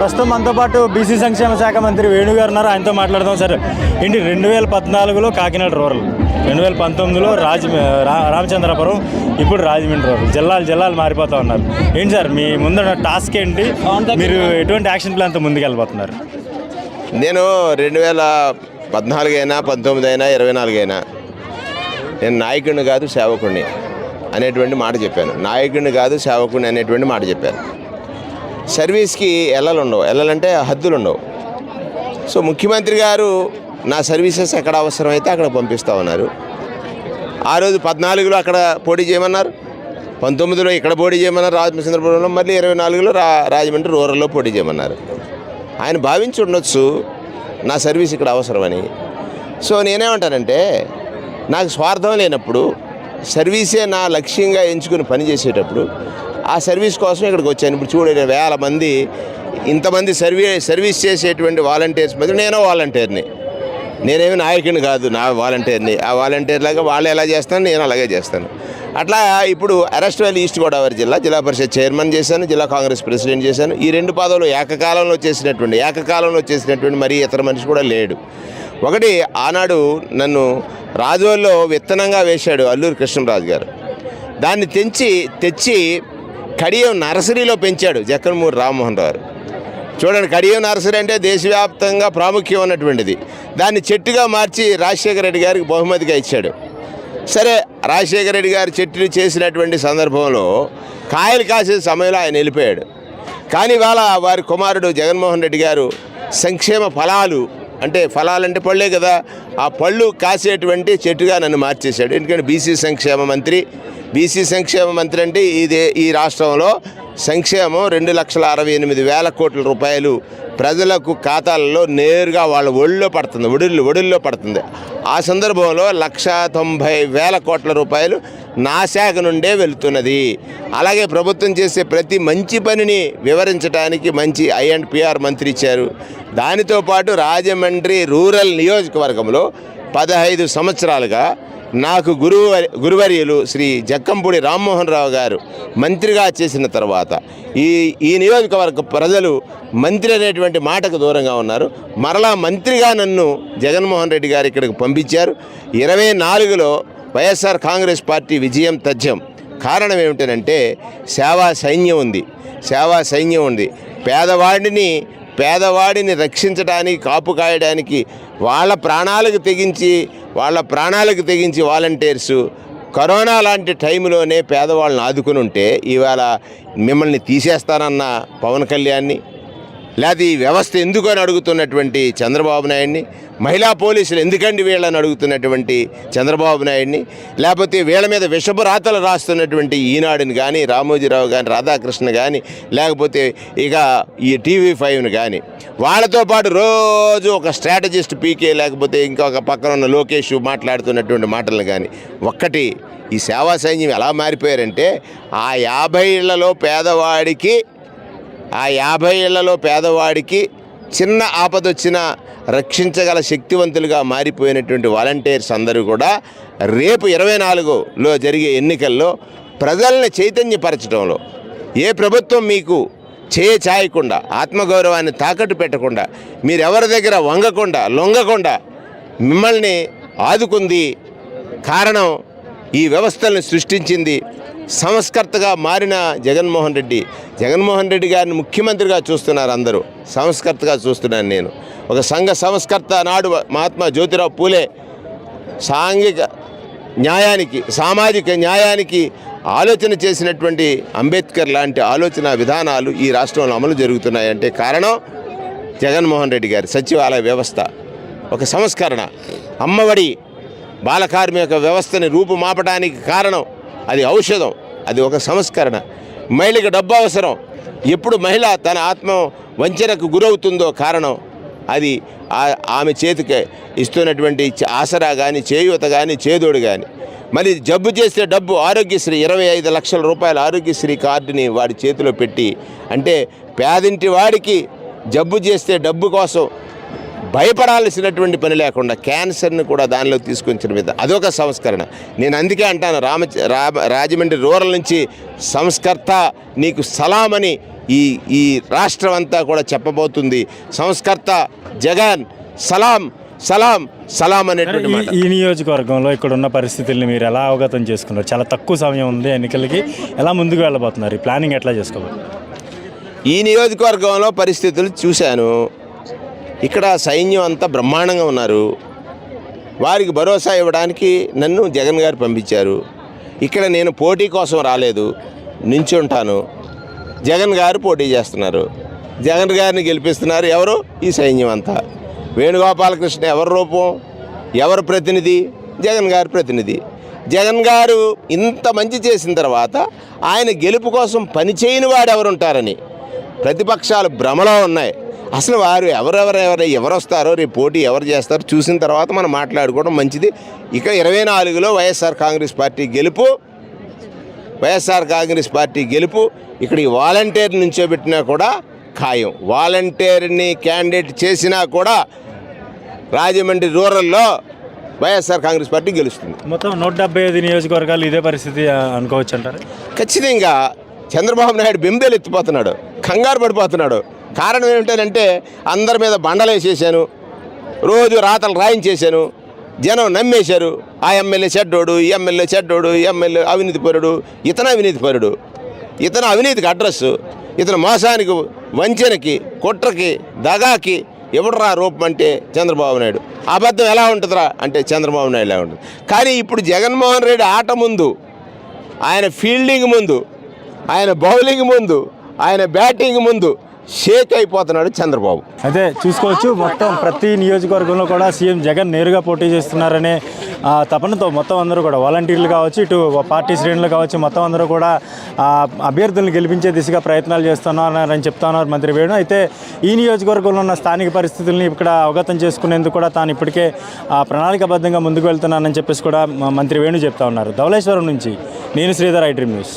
ప్రస్తుతం మనతో పాటు బీసీ సంక్షేమ శాఖ మంత్రి వేణు గారు ఉన్నారు. ఆయనతో మాట్లాడదాం. సార్, ఏంటి 2014లో కాకినాడ రూరల్, 2019లో రామచంద్రపురం, ఇప్పుడు రాజమండ్రి రూరల్, జిల్లాలు మారిపోతూ ఉన్నారు. ఏంటి సార్ మీ ముందున్న టాస్క్ ఏంటి? మీరు ఎటువంటి యాక్షన్ ప్లాన్తో ముందుకెళ్ళిపోతున్నారు? నేను 2014 అయినా 19 అయినా 24 అయినా నేను నాయకుడిని కాదు సేవకుడిని అనేటువంటి మాట చెప్పాను. నాయకుడిని కాదు సేవకుడిని అనేటువంటి మాట చెప్పాను. సర్వీస్కి ఎల్లలంటే హద్దులు ఉండవు. సో ముఖ్యమంత్రి గారు నా సర్వీసెస్ ఎక్కడ అవసరమైతే అక్కడ పంపిస్తూ ఉన్నారు. ఆ రోజు 14లో అక్కడ పోటీ చేయమన్నారు, 19లో ఇక్కడ పోటీ చేయమన్నారు రామచంద్రపురంలో, మళ్ళీ 24లో రాజమండ్రి రూరల్లో పోటీ చేయమన్నారు. ఆయన భావించి ఉండొచ్చు నా సర్వీస్ ఇక్కడ అవసరమని. సో నేనేమంటానంటే, నాకు స్వార్థం లేనప్పుడు, సర్వీసే నా లక్ష్యంగా ఎంచుకుని పనిచేసేటప్పుడు ఆ సర్వీస్ కోసం ఇక్కడికి వచ్చాను. ఇప్పుడు చూడండి, వేల మంది ఇంతమంది సర్వీస్ చేసేటువంటి వాలంటీర్స్ మధ్య నేను వాలంటీర్ని. నేనేమి నాయకుని కాదు, నా వాలంటీర్ని. ఆ వాలంటీర్ లాగా వాళ్ళు ఎలా చేస్తాను, నేను అలాగే చేస్తాను. అట్లా ఇప్పుడు అరెస్ట్ వ్యాలీ ఈస్ట్ గోదావరి జిల్లా పరిషత్ చైర్మన్ చేశాను, జిల్లా కాంగ్రెస్ ప్రెసిడెంట్ చేశాను. ఈ 2 పదవులు ఏకకాలంలో చేసినటువంటి మరీ ఇతర మనిషి కూడా లేడు. ఒకటి, ఆనాడు నన్ను రాజోల్లో విత్తనంగా వేశాడు అల్లూరి కృష్ణరాజు గారు. దాన్ని తెచ్చి కడియం నర్సరీలో పెంచాడు జక్కనమూరి రామ్మోహన్ రావు. చూడండి, కడియం నర్సరీ అంటే దేశవ్యాప్తంగా ప్రాముఖ్యం ఉన్నటువంటిది. దాన్ని చెట్టుగా మార్చి రాజశేఖర రెడ్డి గారికి బహుమతిగా ఇచ్చాడు. సరే, రాజశేఖర రెడ్డి గారు చెట్టుని చేసినటువంటి సందర్భంలో కాయలు కాసే సమయంలో ఆయన వెళ్ళిపోయాడు. కానీ ఇవాళ వారి కుమారుడు జగన్మోహన్ రెడ్డి గారు సంక్షేమ ఫలాలంటే పళ్ళే కదా, ఆ పళ్ళు కాసేటువంటి చెట్టుగా నన్ను మార్చేశాడు. ఎందుకంటే బీసీ సంక్షేమ మంత్రి అంటే ఈ రాష్ట్రంలో సంక్షేమం 2,68,000 కోట్ల రూపాయలు ప్రజలకు ఖాతాలలో నేరుగా వాళ్ళ ఒడిల్లో పడుతుంది. ఆ సందర్భంలో 1,90,000 కోట్ల రూపాయలు నా శాఖ నుండే వెళుతున్నది. అలాగే ప్రభుత్వం చేసే ప్రతి మంచి పనిని వివరించడానికి మంచి I&PR మంత్రి ఇచ్చారు. దానితో పాటు రాజమండ్రి రూరల్ నియోజకవర్గంలో 15 సంవత్సరాలుగా నాకు గురువర్యులు శ్రీ జక్కంపూడి రామ్మోహన్ రావు గారు మంత్రిగా చేసిన తర్వాత ఈ నియోజకవర్గ ప్రజలు మంత్రి అనేటువంటి మాటకు దూరంగా ఉన్నారు. మరలా మంత్రిగా నన్ను జగన్మోహన్ రెడ్డి గారు ఇక్కడికి పంపించారు. 24లో వైఎస్ఆర్ కాంగ్రెస్ పార్టీ విజయం తథ్యం. కారణం ఏమిటంటే సేవా సైన్యం ఉంది. పేదవాడిని రక్షించడానికి, కాపు కాయడానికి వాళ్ళ ప్రాణాలకు తెగించి వాలంటీర్సు కరోనా లాంటి టైంలోనే పేదవాళ్ళని ఆదుకుని ఉంటే, ఇవాళ మిమ్మల్ని తీసేస్తానన్న పవన్ కళ్యాణ్ని, లేదా ఈ వ్యవస్థ ఎందుకు అని అడుగుతున్నటువంటి చంద్రబాబు నాయుడిని, మహిళా పోలీసులు ఎందుకండి వీళ్ళని అడుగుతున్నటువంటి చంద్రబాబు నాయుడిని, లేకపోతే వీళ్ళ మీద విషపు రాతలు రాస్తున్నటువంటి ఈనాడుని కానీ, రామోజీరావు కానీ, రాధాకృష్ణ కానీ, లేకపోతే ఇక ఈ TV5ని కానీ, వాళ్ళతో పాటు రోజు ఒక స్ట్రాటజిస్ట్ పీకే, లేకపోతే ఇంకొక పక్కన ఉన్న లోకేష్ మాట్లాడుతున్నటువంటి మాటలను కానీ, ఒక్కటి ఈ సేవా సైన్యం ఎలా మారిపోయారంటే, ఆ 50 ఏళ్లలో పేదవాడికి చిన్న ఆపదొచ్చినా రక్షించగల శక్తివంతులుగా మారిపోయినటువంటి వాలంటీర్స్ అందరూ కూడా రేపు 24లో జరిగే ఎన్నికల్లో ప్రజల్ని చైతన్యపరచడంలో, ఏ ప్రభుత్వం మీకు చేయకుండా, ఆత్మగౌరవాన్ని తాకట్టు పెట్టకుండా, మీరెవరి దగ్గర లొంగకుండా మిమ్మల్ని ఆదుకుంది. కారణం, ఈ వ్యవస్థల్ని సృష్టించింది సంస్కర్తగా మారిన జగన్మోహన్ రెడ్డి గారిని ముఖ్యమంత్రిగా చూస్తున్నారు అందరూ. సంస్కర్తగా చూస్తున్నాను నేను. ఒక సంఘ సంస్కర్త నాడు మహాత్మా జ్యోతిరావు పూలే సామాజిక న్యాయానికి ఆలోచన చేసినటువంటి అంబేద్కర్ లాంటి ఆలోచన విధానాలు ఈ రాష్ట్రంలో అమలు జరుగుతున్నాయంటే కారణం జగన్మోహన్ రెడ్డి గారి సచివాలయ వ్యవస్థ ఒక సంస్కరణ. అమ్మఒడి బాలకార్మిక వ్యవస్థని రూపుమాపడానికి కారణం అది ఔషధం, అది ఒక సంస్కరణ. మహిళకి డబ్బు అవసరం, ఎప్పుడు మహిళ తన ఆత్మ వంచనకు గురవుతుందో కారణం అది ఆమె చేతికి ఇస్తున్నటువంటి ఆసరా కానీ, చేయూత కానీ, చేదోడు కానీ. మరి జబ్బు చేస్తే డబ్బు, ఆరోగ్యశ్రీ 25 లక్షల రూపాయల ఆరోగ్యశ్రీ కార్డుని వాడి చేతిలో పెట్టి, అంటే పేదింటి వాడికి జబ్బు చేస్తే డబ్బు కోసం భయపడాల్సినటువంటి పని లేకుండా క్యాన్సర్ని కూడా దానిలో తీసుకొచ్చిన మీద అదొక సంస్కరణ. నేను అందుకే అంటాను రాజమండ్రి రూరల్ నుంచి సంస్కర్త నీకు సలామని ఈ రాష్ట్రం అంతా కూడా చెప్పబోతుంది. సంస్కర్త జగన్ సలాం సలాం సలాం అనేటువంటి మాట. ఈ నియోజకవర్గంలో ఇక్కడ ఉన్న పరిస్థితుల్ని మీరు ఎలా అవగతం చేసుకున్నారు? చాలా తక్కువ సమయం ఉంది ఎన్నికలకి, ఎలా ముందుకు వెళ్ళబోతున్నారు? ఈ ప్లానింగ్ ఎట్లా చేసుకోవాలి? ఈ నియోజకవర్గంలో పరిస్థితులు చూశాను. ఇక్కడ సైన్యం అంతా బ్రహ్మాండంగా ఉన్నారు. వారికి భరోసా ఇవ్వడానికి నన్ను జగన్ గారు పంపించారు. ఇక్కడ నేను పోటీ కోసం రాలేదు, నించుంటాను. జగన్ గారు పోటీ చేస్తున్నారు, జగన్ గారిని గెలిపిస్తున్నారు. ఎవరు? ఈ సైన్యం అంతా. వేణుగోపాలకృష్ణ ఎవరి రూపం, ఎవరు ప్రతినిధి? జగన్ గారి ప్రతినిధి. జగన్ గారు ఇంత మంచి చేసిన తర్వాత ఆయన గెలుపు కోసం పనిచేయని వాడు ఎవరుంటారని ప్రతిపక్షాలు భ్రమలో ఉన్నాయి. అసలు వారు ఎవరు వస్తారో, రేపు పోటీ ఎవరు చేస్తారో చూసిన తర్వాత మనం మాట్లాడుకోవడం మంచిది. ఇక 24లో వైఎస్ఆర్ కాంగ్రెస్ పార్టీ గెలుపు. ఇక్కడ ఈ వాలంటీర్ నుంచోబెట్టినా కూడా ఖాయం. వాలంటీర్ని క్యాండిడేట్ చేసినా కూడా రాజమండ్రి రూరల్లో వైఎస్ఆర్ కాంగ్రెస్ పార్టీ గెలుస్తుంది. మొత్తం 175 నియోజకవర్గాలు ఇదే పరిస్థితి అనుకోవచ్చు అంటారు. ఖచ్చితంగా చంద్రబాబు నాయుడు బెంబేలు ఎత్తిపోతున్నాడు, కంగారు పడిపోతున్నాడు. కారణం ఏమిటంటే అందరి మీద బండలేసేసాను, రోజు రాతలు రాయించేశాను, జనం నమ్మేశారు. ఆ ఎమ్మెల్యే చెడ్డోడు, ఈ ఎమ్మెల్యే చెడ్డోడు, ఈ ఎమ్మెల్యే అవినీతిపరుడు, ఇతను అవినీతికి అడ్రస్సు, ఇతను మోసానికి, వంచనకి, కుట్రకి, దగాకి ఎవడరా రూపం అంటే చంద్రబాబు నాయుడు. అబద్ధం ఎలా ఉంటుందిరా అంటే చంద్రబాబు నాయుడులా ఉంటుంది. కానీ ఇప్పుడు జగన్మోహన్ రెడ్డి ఆట ముందు, ఆయన ఫీల్డింగ్ ముందు, ఆయన బౌలింగ్ ముందు, ఆయన బ్యాటింగ్ ముందు షేక్ అయిపోతున్నాడు చంద్రబాబు. అదే చూసుకోవచ్చు. మొత్తం ప్రతి నియోజకవర్గంలో కూడా సీఎం జగన్ నేరుగా పోటీ చేస్తున్నారనే తపనతో మొత్తం అందరూ కూడా వాలంటీర్లు కావచ్చు, ఇటు పార్టీ శ్రేణులు కావచ్చు, మొత్తం అందరూ కూడా అభ్యర్థులను గెలిపించే దిశగా ప్రయత్నాలు చేస్తున్నారని చెప్తా ఉన్నారు మంత్రి వేణు. అయితే ఈ నియోజకవర్గంలో ఉన్న స్థానిక పరిస్థితుల్ని ఇక్కడ అవగతం చేసుకునేందుకు కూడా తాను ఇప్పటికే ప్రణాళికాబద్ధంగా ముందుకు వెళ్తున్నానని చెప్పేసి కూడా మంత్రి వేణు చెప్తా ఉన్నారు. ధవళేశ్వరం నుంచి నేను శ్రీధర్, ఐ డ్రీమ్ న్యూస్.